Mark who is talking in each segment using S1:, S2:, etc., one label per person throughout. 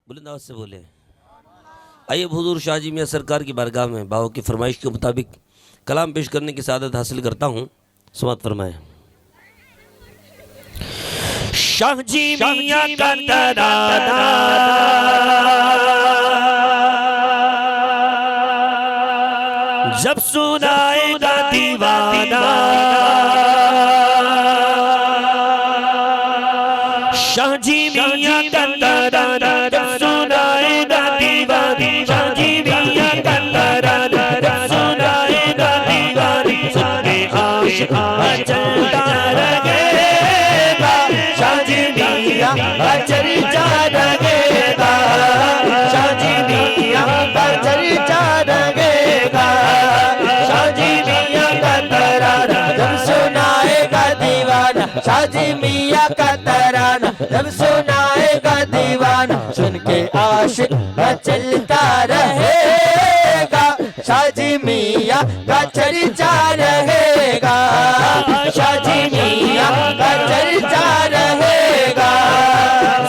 S1: बुलंद आवाज से बोले। आइए हुजूर शाह जी मियां सरकार की बारगाह में बाबा की फरमाइश के मुताबिक कलाम पेश करने की सादत हासिल करता हूँ। समात फरमाए। शाह जी मियां का तराना जब सुनाएगा दीवाना, शाह जी मियां का तराना जब सुनाएगा दीवाना, शाह जी मियां का तराना जब सुनाएगा दीवाना, सुनने आशिक चलता रहेगा, शाह जी मियां का चर्चा रहेगा, शाह जी मियां का चर्चा रहेगा, शाह जी मियां का तराना जब सुनाएगा दीवाना, शाह जी मियां का तराना जब सुनाएगा दीवाना, सुन के आशिक चलता रहेगा, शाह जी मियां का चर्चा रहेगा, शाह जी मियां का चर्चा रहेगा।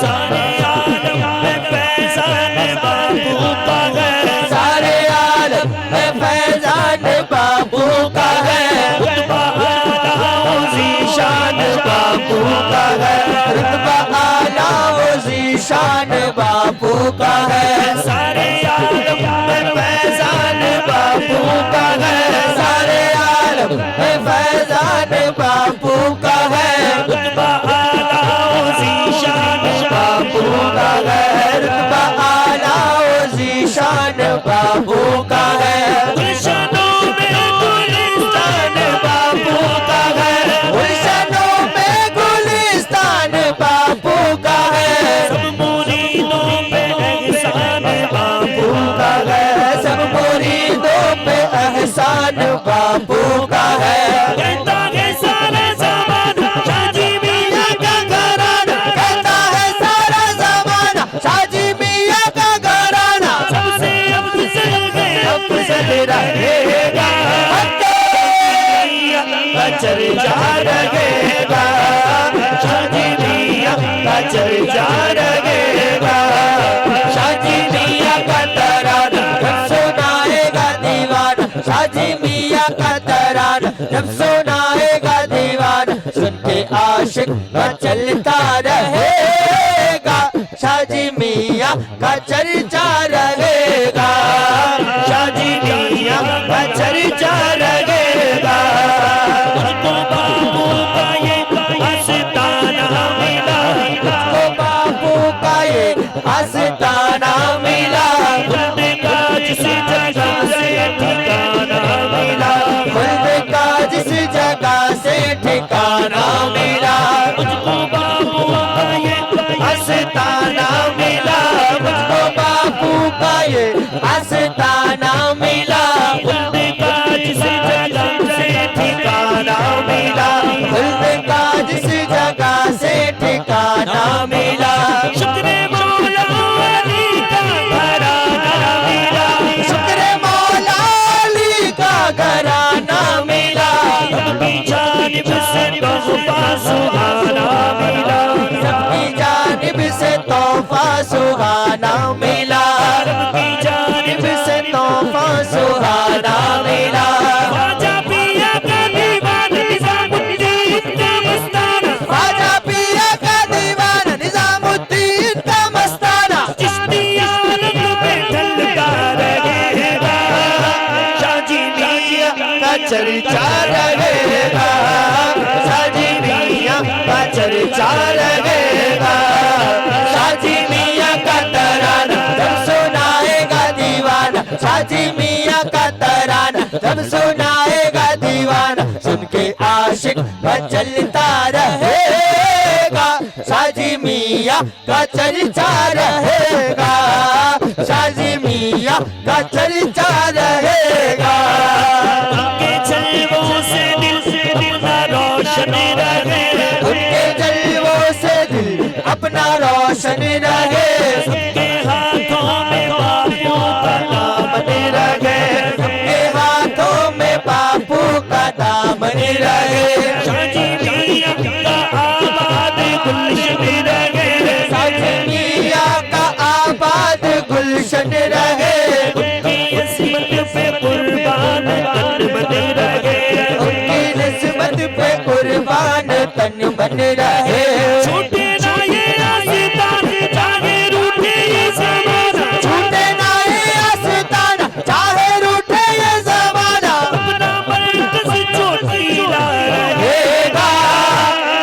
S1: सारे आलम में फैजान बाबू का है, सारे आलम में फैजान बाबू का है, रुतबा आला ज़ीशान बाबू का है, रुतबा आला ज़ीशान बाबू का है, सारे आलम में फैजान बाबू का है, सारे आलम में फैजान बाबू का है, रुतबा आला ज़ीशान बाबू का है, रुतबा आला ज़ीशान बाबू का है, गुलशनों में गुलिस्तान बाबू का है, गुलशनों में गुलिस्तान बाबू का है, सब मुरीदों पे एहसान बाबू का है, सब मुरीदों पे एहसान बाबू का है, कहता है सारा ज़माना शाह जी मियां का घराना, कहता है सारा ज़माना शाह जी मियां का घराना, सबसे अफज़ल रहेगा, चर्चा रहेगा, शाह जी मियां का चर्चा रहेगा, शाह जी मियां का तराना जब सुनाएगा दीवाना, शाह जी मियां का तराना जब सुनाएगा दीवाना, सुन के आशिक चलता रहेगा, शाह जी मियां का चर्चा रहेगा, शाह जी मियां का चर्चा रहेगा। मुझको बाबू का ये आस्ताना मिला, मुझको बाबू का ये आस्ताना मिला, खुद का जिस जगह से ठिकाना मिला, खुद का जिस जगह से ठिकाना मिला, मुझको बाबू का ये आस्ताना मिला, मुझको बाबू का ये आस्ताना मिला, खुद का जिस जगह से ठिकाना मिला, खुद का जिस जगह से ठिकाना मिला, शुक्र मौला अली का घराना मिला, शुक्र मौला अली का घराना मिला, सबकी जानिब से तोहफा सुहाना मिला, सबकी जानिब से तोहफा सुहाना मिला, सबकी जानिब से तोहफा सुहाना मिला, ख्वाजा पिया का दीवाना निज़ामुद्दीन का मस्ताना, ख्वाजा पिया का दीवाना निज़ामुद्दीन का मस्ताना, चिश्तिया रंग में ढलता रहेगा, शाह जी मियां का चर्चा रहेगा, शाह जी मियां का चर्चा रहेगा, शाह जी मियां का तराना जब सुनाएगा दीवाना, शाह जी मियां का तराना जब सुनाएगा दीवाना, सुन के आशिक चलता रहेगा, शाह जी मियां का चर्चा रहेगा, शाह जी मियां का चर्चा रहेगा, उनके जलवों से दिल अपना रोशन रहे, उनके जलवों से दिल अपना रोशन रहे, सबके हाथों में बापू का दामन रहे, सबके हाथों में बापू का दामन रहे, शाह जी मियां का आबाद गुलशन रहे, शाह जी मियां का आबाद
S2: मान रहे।
S3: छूटे ना ये आस्ताना चाहे रूठे ये ज़माना,
S2: छूटे ना ये आस्ताना चाहे रूठे ये ज़माना,
S3: अपना मरकज़ चोटीला
S2: रहेगा।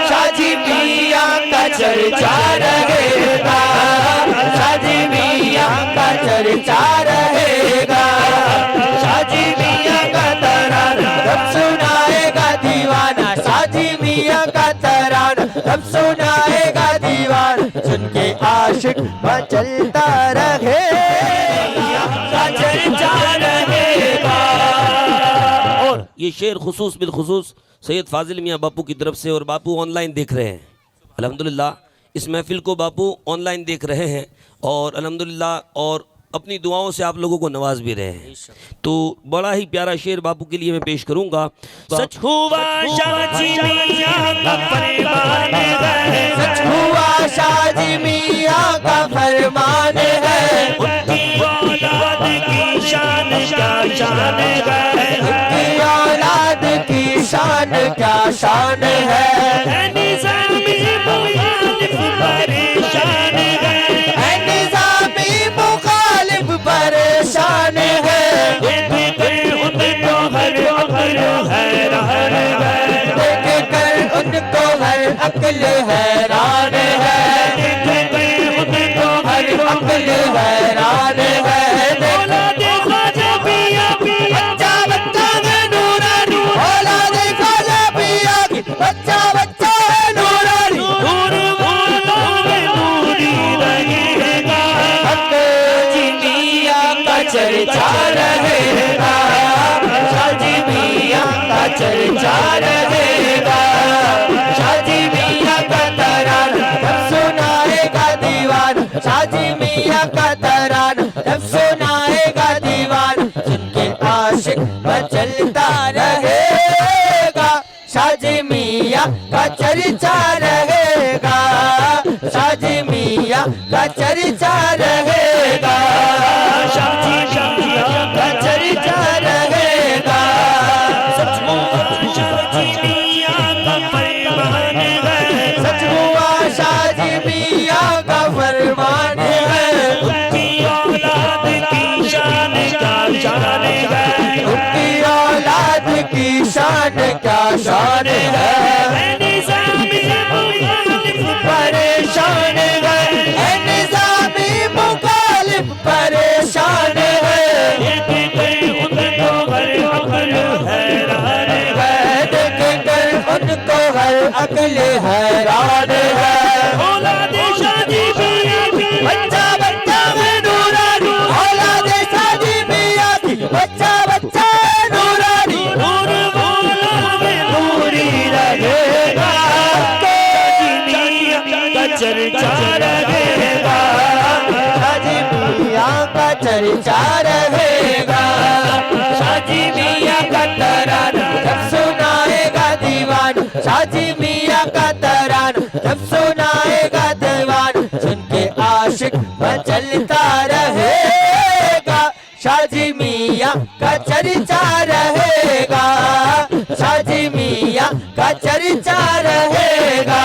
S2: शाजी मियां का चर्चा रहेगा, शाजी मियां का चर्चा रहेगा। शाजी मियां का तराना तब सुनाएगा दीवाना, शाजी मियां का तराना तब सुनाएगा दीवाना। सुन के आशिक मचलता रहेगा, चर्चा रहेगा।
S1: और ये शेर खुसूस बिल खुसूस सैयद फाजिल मियाँ बापू की तरफ से, और बापू ऑनलाइन देख रहे हैं अल्हम्दुलिल्लाह। इस महफिल को बापू ऑनलाइन देख रहे हैं और अल्हम्दुलिल्लाह, और अपनी दुआओं से आप लोगों को नवाज भी रहे हैं। तो बड़ा ही प्यारा शेर बापू के लिए मैं पेश करूंगा।
S3: सच हुआ शाजी मियां का फरमान है,
S2: सच हुआ शाजी मियां का फरमान है।
S3: उनकी औलाद की शान क्या शान है,
S2: उनकी औलाद की शान क्या शान है।
S3: निज़ामी मुखालिफ परेशान है,
S2: निज़ामी मुखालिफ परेशान है।
S3: देख कर उनको हर अक्ल हैरान है,
S2: देख कर उनको हर अक्ल हैरान है।
S3: देख कर उनको
S2: हर अक्ल हैरान है।
S3: औलाद ख्वाजा पिया पिया
S2: बच्चा बच्चा है नूरानी, औलाद ख्वाजा पिया की बच्चा बच्चा है नूरानी।
S3: नूर वालों में नूरी रहेगा,
S2: शाजी मियां का चर्चा रहेगा, शाजी मियां का चर्चा रहेगा। शाजी मियां का तराना तब सुनाएगा दीवान, शाजी मियां का तराना तब सुनाएगा दीवान। सुन के आशिक मचलता रहेगा, शाजी मियां का चर्चा रहेगा, शाजी मियां का चर्चा रहेगा।
S3: शाजी मियां
S2: का चर्चा रहेगा।
S3: सच हुआ शाजी मियां का फरमान है,
S2: सच हुआ शाजी मियां का फरमान है।
S3: उनकी औलाद की शान क्या शान है,
S2: उनकी औलाद की शान क्या शान है।
S3: निज़ामी मुखालिफ
S2: परेशान है, निज़ामी मुखालिफ परेशान है।
S3: देख कर उनको हर अक्ल हैरान है,
S2: देख कर उनको हर अक्ल हैरान है।
S3: औलाद शादी मियां की
S2: बच्चा बच्चा है नूरानी, औलाद शादी मियां की बच्चा बच्चा है नूरानी।
S3: नूर वालों में नूरी रहेगा, शादी मियां का चर्चा रहेगा,
S2: शादी मियां का चर्चा रहेगा। शादी मियां का तराना जब सुनाएगा दीवान, शादी मियां का तराना जब सुनाएगा दीवान। सुन के आशिक मचलता रहेगा, शादी मियां का चर्चा रहेगा, शादी मियां का चर्चा रहेगा।